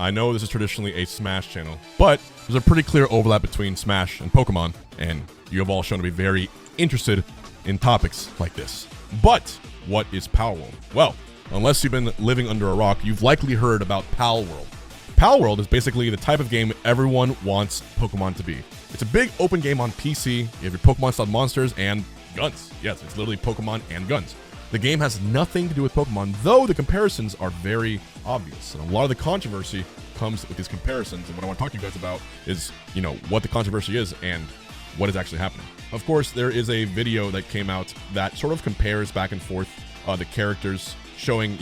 I know this is traditionally a Smash channel, but there's a pretty clear overlap between Smash and Pokemon, and you have all shown to be very interested in topics like this. But what is Palworld? Well, unless you've been living under a rock, you've likely heard about Palworld. Palworld is basically the type of game everyone wants Pokemon to be. It's a big open game on PC. You have your Pokemon-style monsters and guns. Yes, it's literally Pokemon and guns. The game has nothing to do with Pokemon, though the comparisons are very obvious. And a lot of the controversy comes with these comparisons. And what I want to talk to you guys about is, what the controversy is and what is actually happening. Of course, there is a video that came out that sort of compares back and forth the characters, showing,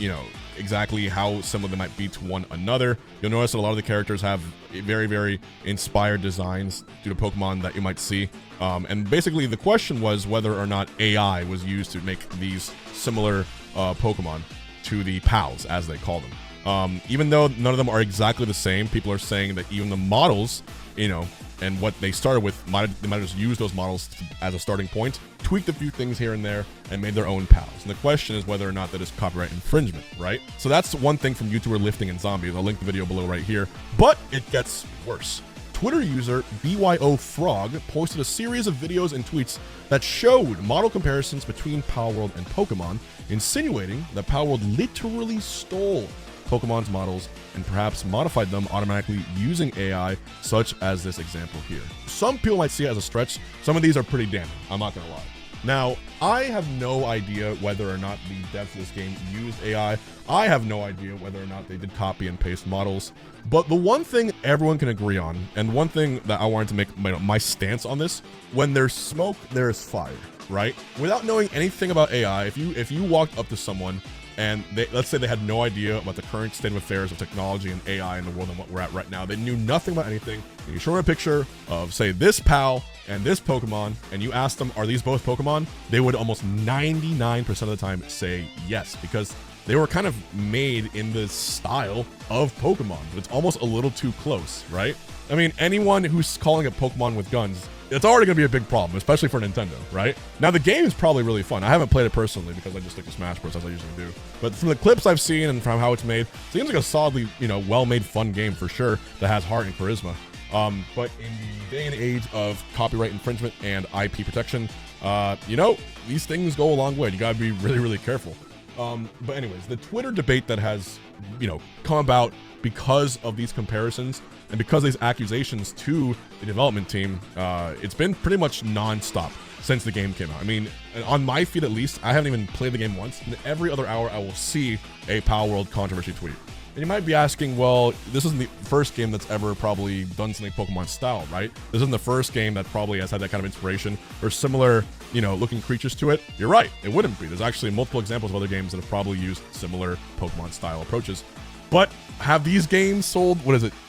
exactly how similar they might be to one another. You'll notice that a lot of the characters have very, very inspired designs due to Pokemon that you might see. And basically the question was whether or not AI was used to make these similar Pokemon to the pals, as they call them. Even though none of them are exactly the same, people are saying that even the models, and what they started with, they might have just used those models as a starting point, tweaked a few things here and there, and made their own pals. And the question is whether or not that is copyright infringement, right? So that's one thing from YouTuber Lifting and Zombies. I'll link the video below right here. But it gets worse. Twitter user BYOFrog posted a series of videos and tweets that showed model comparisons between Palworld and Pokemon, insinuating that Palworld literally stole Pokemon's models and perhaps modified them automatically using AI, such as this example here. Some people might see it as a stretch. Some of these are pretty damning, I'm not gonna lie. Now, I have no idea whether or not the devs of this game used AI. I have no idea whether or not they did copy and paste models. But the one thing everyone can agree on, and one thing that I wanted to make my stance on this, when there's smoke, there is fire, right? Without knowing anything about AI, if you walked up to someone and let's say they had no idea about the current state of affairs of technology and AI in the world and what we're at right now. They knew nothing about anything. And you show them a picture of, say, this pal and this Pokemon, and you ask them, are these both Pokemon? They would almost 99% of the time say yes, because they were kind of made in the style of Pokemon. But it's almost a little too close, right? I mean, anyone who's calling it Pokemon with guns, it's already going to be a big problem, especially for Nintendo, right? Now, the game is probably really fun. I haven't played it personally because I just stick to Smash Bros. As I usually do. But from the clips I've seen and from how it's made, it seems like a solidly, well-made, fun game for sure that has heart and charisma. But in the day and age of copyright infringement and IP protection, these things go a long way. You got to be really, really careful. But anyways, the Twitter debate that has, come about because of these comparisons and because of these accusations to the development team, it's been pretty much non-stop since the game came out. I mean, on my feed at least, I haven't even played the game once, and every other hour I will see a Palworld controversy tweet. And you might be asking, well, this isn't the first game that's ever probably done something Pokemon style, right? This isn't the first game that probably has had that kind of inspiration or similar, looking creatures to it. You're right, it wouldn't be. There's actually multiple examples of other games that have probably used similar Pokemon style approaches. But have these games sold,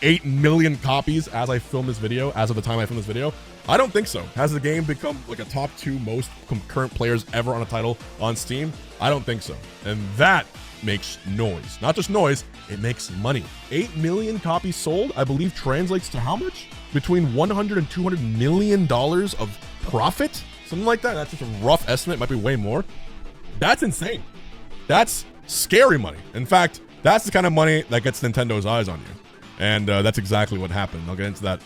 8 million copies as I film this video, as of the time I film this video? I don't think so. Has the game become like a top 2 most concurrent players ever on a title on Steam? I don't think so. And that makes noise. Not just noise, it makes money. 8 million copies sold, I believe translates to how much? Between 100 and 200 million dollars of profit? Something like that. That's just a rough estimate. It might be way more. That's insane. That's scary money. In fact, that's the kind of money that gets Nintendo's eyes on you. And that's exactly what happened. I'll get into that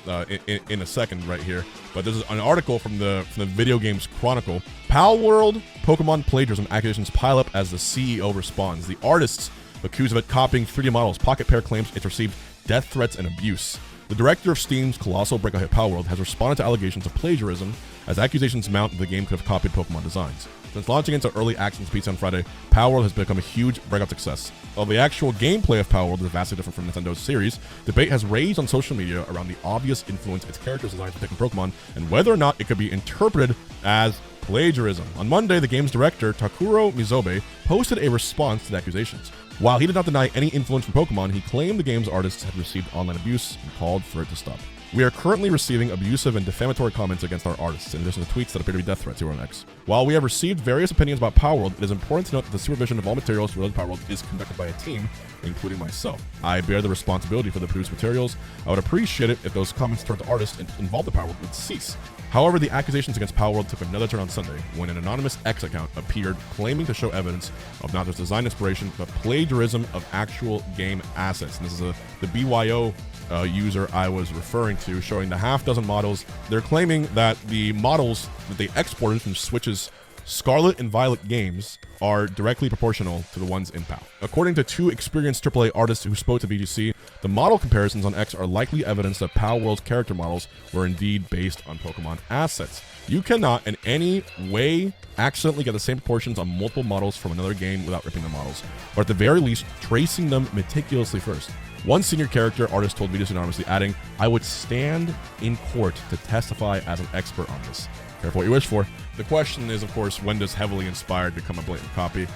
in a second right here. But this is an article from the Video Games Chronicle. Palworld Pokemon plagiarism accusations pile up as the CEO responds. The artists accused of it copying 3D models. Pocket Pair claims it's received death threats and abuse. The director of Steam's colossal breakout hit Palworld has responded to allegations of plagiarism as accusations mount that the game could have copied Pokemon designs. Since launching into early access PC on Friday, Palworld has become a huge breakout success. While the actual gameplay of Palworld is vastly different from Nintendo's series, debate has raged on social media around the obvious influence its characters' designs have taken Pokemon and whether or not it could be interpreted as plagiarism. On Monday, the game's director, Takuro Mizobe, posted a response to the accusations. While he did not deny any influence from Pokemon, he claimed the game's artists had received online abuse and called for it to stop. We are currently receiving abusive and defamatory comments against our artists, in addition to tweets that appear to be death threats here on X. While we have received various opinions about Palworld, it is important to note that the supervision of all materials related to Palworld is conducted by a team, including myself. I bear the responsibility for the produced materials. I would appreciate it if those comments toward the artists involved in Palworld would cease. However, the accusations against Palworld took another turn on Sunday when an anonymous X account appeared claiming to show evidence of not just design inspiration, but plagiarism of actual game assets. And this is the BYO user I was referring to, showing the half dozen models. They're claiming that the models that they exported from Switch's Scarlet and Violet games are directly proportional to the ones in PAL. According to two experienced AAA artists who spoke to VGC, the model comparisons on X are likely evidence that Palworld's character models were indeed based on Pokemon assets. You cannot in any way accidentally get the same proportions on multiple models from another game without ripping the models, or at the very least, tracing them meticulously first. One senior character artist told VGC anonymously, adding, "I would stand in court to testify as an expert on this." Careful what you wish for. The question is, of course, when does heavily inspired become a blatant copy?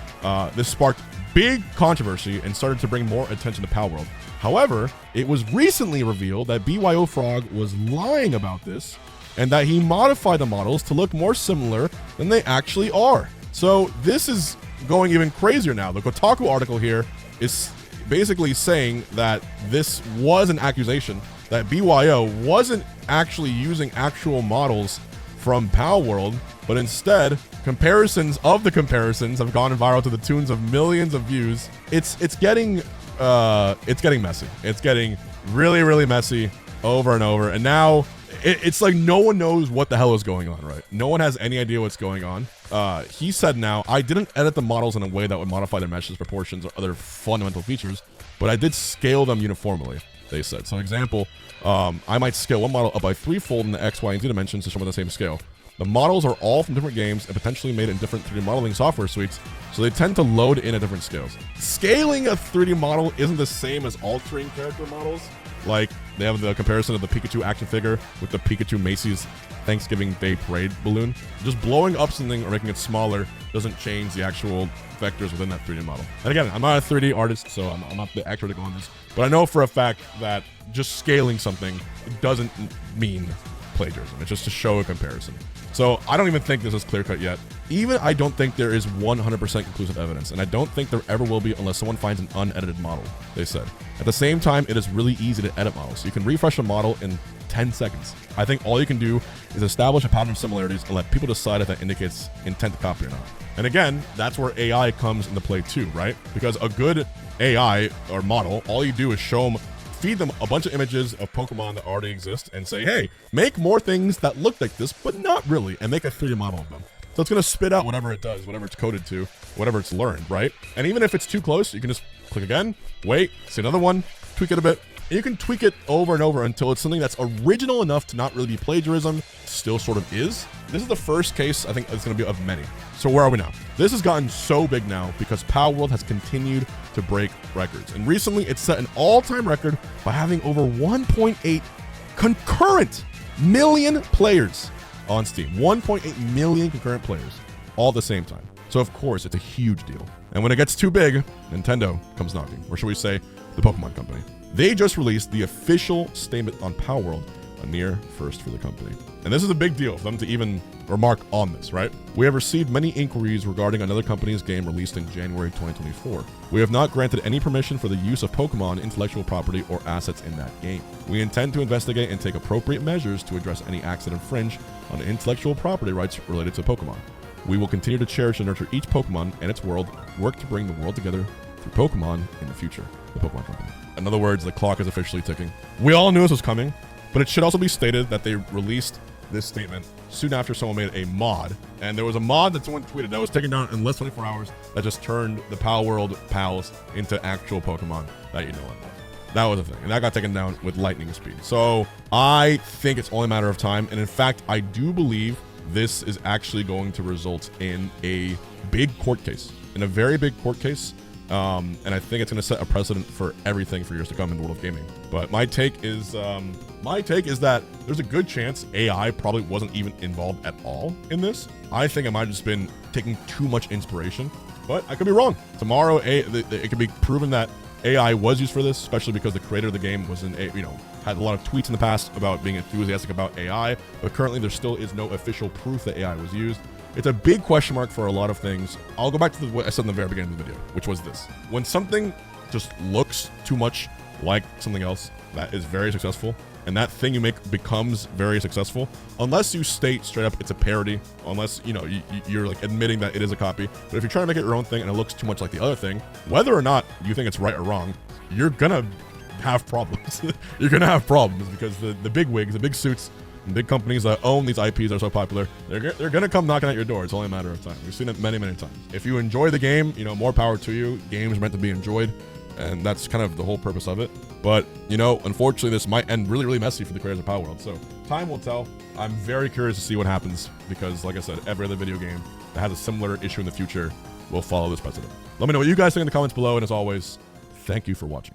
This sparked big controversy and started to bring more attention to Palworld. However, it was recently revealed that BYO Frog was lying about this and that he modified the models to look more similar than they actually are. So this is going even crazier now. The Kotaku article here is basically saying that this was an accusation, that BYO wasn't actually using actual models from Palworld, but instead comparisons of the comparisons have gone viral to the tunes of millions of views. It's getting messy. It's getting really messy over and over, and now it's like no one knows what the hell is going on, right? No one has any idea what's going on. He said now, "I didn't edit the models in a way that would modify their meshes, proportions, or other fundamental features, but I did scale them uniformly," they said. So example, I might scale one model up by threefold in the X, Y, and Z dimensions to show them the same scale. The models are all from different games and potentially made in different 3D modeling software suites, so they tend to load in at different scales. Scaling a 3D model isn't the same as altering character models. Like, they have the comparison of the Pikachu action figure with the Pikachu Macy's Thanksgiving Day Parade balloon. Just blowing up something or making it smaller doesn't change the actual vectors within that 3D model. And again, I'm not a 3D artist, so I'm not the expert on this, but I know for a fact that just scaling something doesn't mean plagiarism. It's just to show a comparison. So I don't even think this is clear-cut yet. Even I don't think there is 100% conclusive evidence, and I don't think there ever will be unless someone finds an unedited model, they said. At the same time, it is really easy to edit models. You can refresh a model in 10 seconds. I think all you can do is establish a pattern of similarities and let people decide if that indicates intent to copy or not. And again, that's where AI comes into play too, right? Because a good AI or model, all you do is feed them a bunch of images of Pokemon that already exist and say, hey, make more things that look like this, but not really, and make a 3D model of them. So it's going to spit out whatever it does, whatever it's coded to, whatever it's learned, right? And even if it's too close, you can just click again, wait, see another one, tweak it a bit. And you can tweak it over and over until it's something that's original enough to not really be plagiarism, still sort of is. This is the first case I think it's going to be of many. So where are we now? This has gotten so big now because Palworld has continued to break records. And recently it set an all-time record by having over 1.8 concurrent million players on Steam. 1.8 million concurrent players all at the same time. So of course it's a huge deal. And when it gets too big, Nintendo comes knocking, or should we say the Pokemon Company. They just released the official statement on Palworld, a near first for the company. And this is a big deal for them to even remark on this, right? We have received many inquiries regarding another company's game released in January 2024. We have not granted any permission for the use of Pokemon intellectual property or assets in that game. We intend to investigate and take appropriate measures to address any acts that infringe on intellectual property rights related to Pokemon. We will continue to cherish and nurture each Pokemon and its world, work to bring the world together through Pokemon in the future. The Pokemon Company. In other words, the clock is officially ticking. We all knew this was coming, but it should also be stated that they released this statement soon after someone made a mod. And there was a mod that someone tweeted that was taken down in less than 24 hours that just turned the Palworld pals into actual Pokemon that you know and love. That was the thing. And that got taken down with lightning speed. So I think it's only a matter of time. And in fact, I do believe this is actually going to result in a big court case, in a very big court case. And I think it's going to set a precedent for everything for years to come in the world of gaming. But my take is that there's a good chance AI probably wasn't even involved at all in this. I think it might have just been taking too much inspiration, but I could be wrong. Tomorrow, it could be proven that AI was used for this, especially because the creator of the game was had a lot of tweets in the past about being enthusiastic about AI, but currently there still is no official proof that AI was used. It's a big question mark for a lot of things. I'll go back to what I said in the very beginning of the video, which was this. When something just looks too much like something else that is very successful, and that thing you make becomes very successful, unless you state straight up it's a parody, unless you're like admitting that it is a copy. But if you're trying to make it your own thing and it looks too much like the other thing, whether or not you think it's right or wrong, you're gonna have problems. You're gonna have problems because the big wigs, the big suits, and big companies that own these IPs that are so popular, they're gonna come knocking at your door. It's only a matter of time. We've seen it many, many times. If you enjoy the game, more power to you. Games are meant to be enjoyed, and that's kind of the whole purpose of it. But, unfortunately, this might end really, really messy for the creators of Palworld. So, time will tell. I'm very curious to see what happens because, like I said, every other video game that has a similar issue in the future will follow this precedent. Let me know what you guys think in the comments below, and as always, thank you for watching.